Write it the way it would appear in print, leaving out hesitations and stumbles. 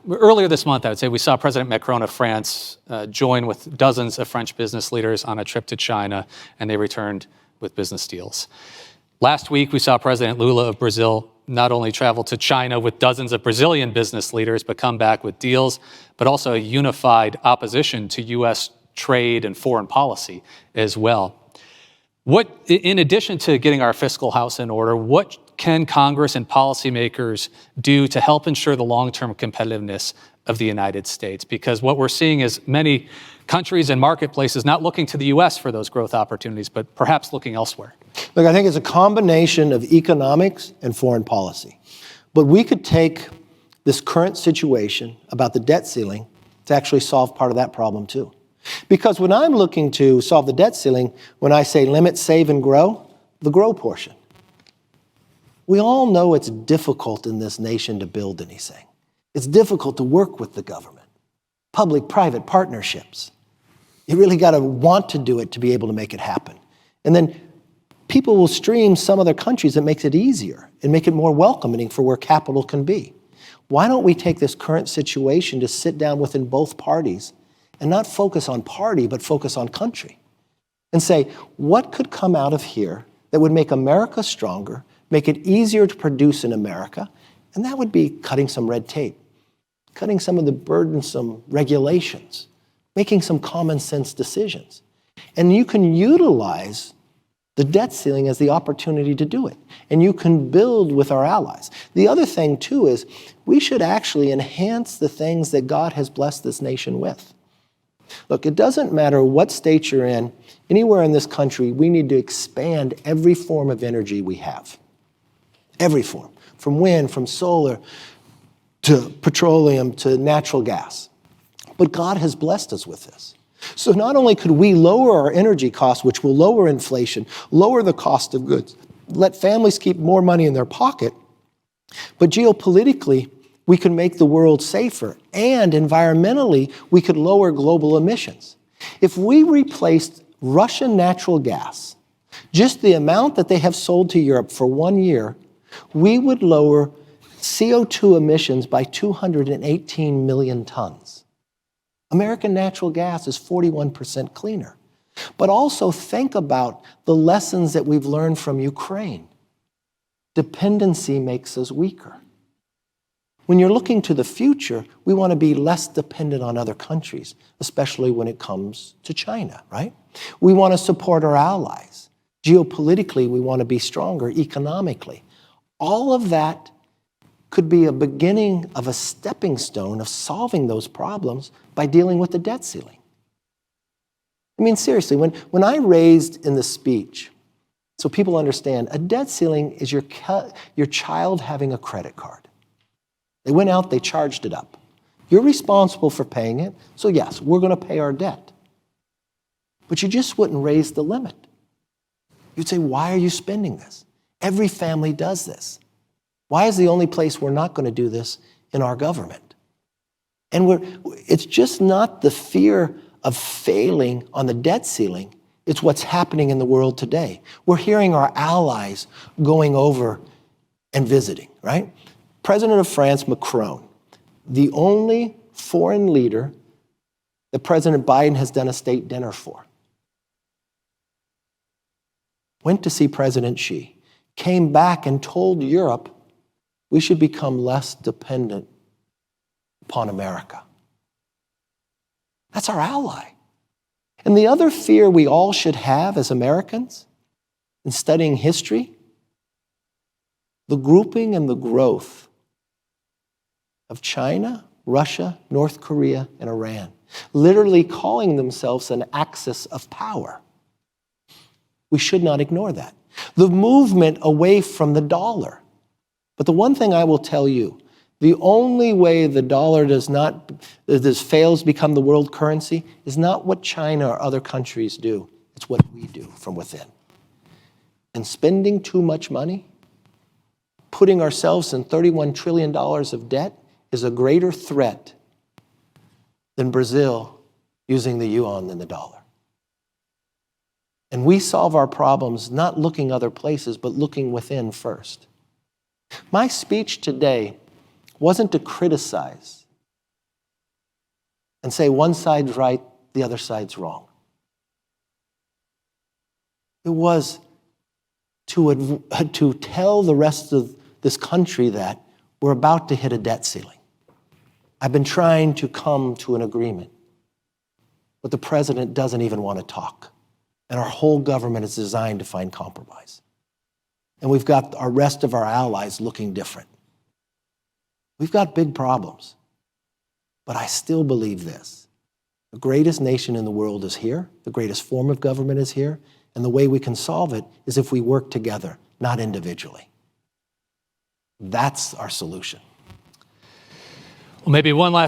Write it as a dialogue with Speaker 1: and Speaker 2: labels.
Speaker 1: Earlier this month, I would say, we saw President Macron of France join with dozens of French business leaders on a trip to China, and they returned with business deals. Last week, we saw President Lula of Brazil not only travel to China with dozens of Brazilian business leaders, but come back with deals, but also a unified opposition to U.S. trade and foreign policy as well. In addition to getting our fiscal house in order, what can Congress and policymakers do to help ensure the long-term competitiveness of the United States? Because what we're seeing is many countries and marketplaces not looking to the U.S. for those growth opportunities, but perhaps looking elsewhere.
Speaker 2: Look, I think it's a combination of economics and foreign policy. But we could take this current situation about the debt ceiling to actually solve part of that problem too. Because when I'm looking to solve the debt ceiling, when I say limit, save, and grow, the grow portion. We all know it's difficult in this nation to build anything. It's difficult to work with the government. Public-private partnerships. You really got to want to do it to be able to make it happen. And then people will stream some other countries that makes it easier and make it more welcoming for where capital can be. Why don't we take this current situation to sit down within both parties and not focus on party, but focus on country? And say, what could come out of here that would make America stronger, make it easier to produce in America? And that would be cutting some red tape, cutting some of the burdensome regulations, making some common sense decisions. And you can utilize the debt ceiling as the opportunity to do it. And you can build with our allies. The other thing, too, is we should actually enhance the things that God has blessed this nation with. Look, it doesn't matter what state you're in. Anywhere in this country, we need to expand every form of energy we have. Every form. From wind, from solar, to petroleum, to natural gas. But God has blessed us with this. So not only could we lower our energy costs, which will lower inflation, lower the cost of goods, let families keep more money in their pocket, but geopolitically, we can make the world safer, and environmentally, we could lower global emissions. If we replaced Russian natural gas, just the amount that they have sold to Europe for 1 year, we would lower CO2 emissions by 218 million tons. American natural gas is 41% cleaner. But also think about the lessons that we've learned from Ukraine. Dependency makes us weaker. When you're looking to the future, we want to be less dependent on other countries, especially when it comes to China, right? We want to support our allies. Geopolitically, we want to be stronger economically. All of that could be a beginning of a stepping stone of solving those problems by dealing with the debt ceiling. I mean, seriously, when I raised in the speech, so people understand, a debt ceiling is your child having a credit card. They went out, they charged it up. You're responsible for paying it, so yes, we're going to pay our debt. But you just wouldn't raise the limit. You'd say, why are you spending this? Every family does this. Why is the only place we're not going to do this in our government? And it's just not the fear of failing on the debt ceiling. It's what's happening in the world today. We're hearing our allies going over and visiting, right? President of France, Macron, the only foreign leader that President Biden has done a state dinner for, went to see President Xi, came back and told Europe we should become less dependent upon America. That's our ally. And the other fear we all should have as Americans in studying history, the grouping and the growth of China, Russia, North Korea, and Iran, literally calling themselves an axis of power. We should not ignore that. The movement away from the dollar. But the one thing I will tell you, the only way the dollar fails become the world currency is not what China or other countries do. It's what we do from within. And spending too much money, putting ourselves in $31 trillion of debt is a greater threat than Brazil using the yuan than the dollar. And we solve our problems not looking other places, but looking within first. My speech today wasn't to criticize and say one side's right, the other side's wrong. It was to tell the rest of this country that we're about to hit a debt ceiling. I've been trying to come to an agreement, but the president doesn't even want to talk. And our whole government is designed to find compromise. And we've got our rest of our allies looking different. We've got big problems. But I still believe this. The greatest nation in the world is here. The greatest form of government is here. And the way we can solve it is if we work together, not individually. That's our solution.
Speaker 1: Well, maybe one last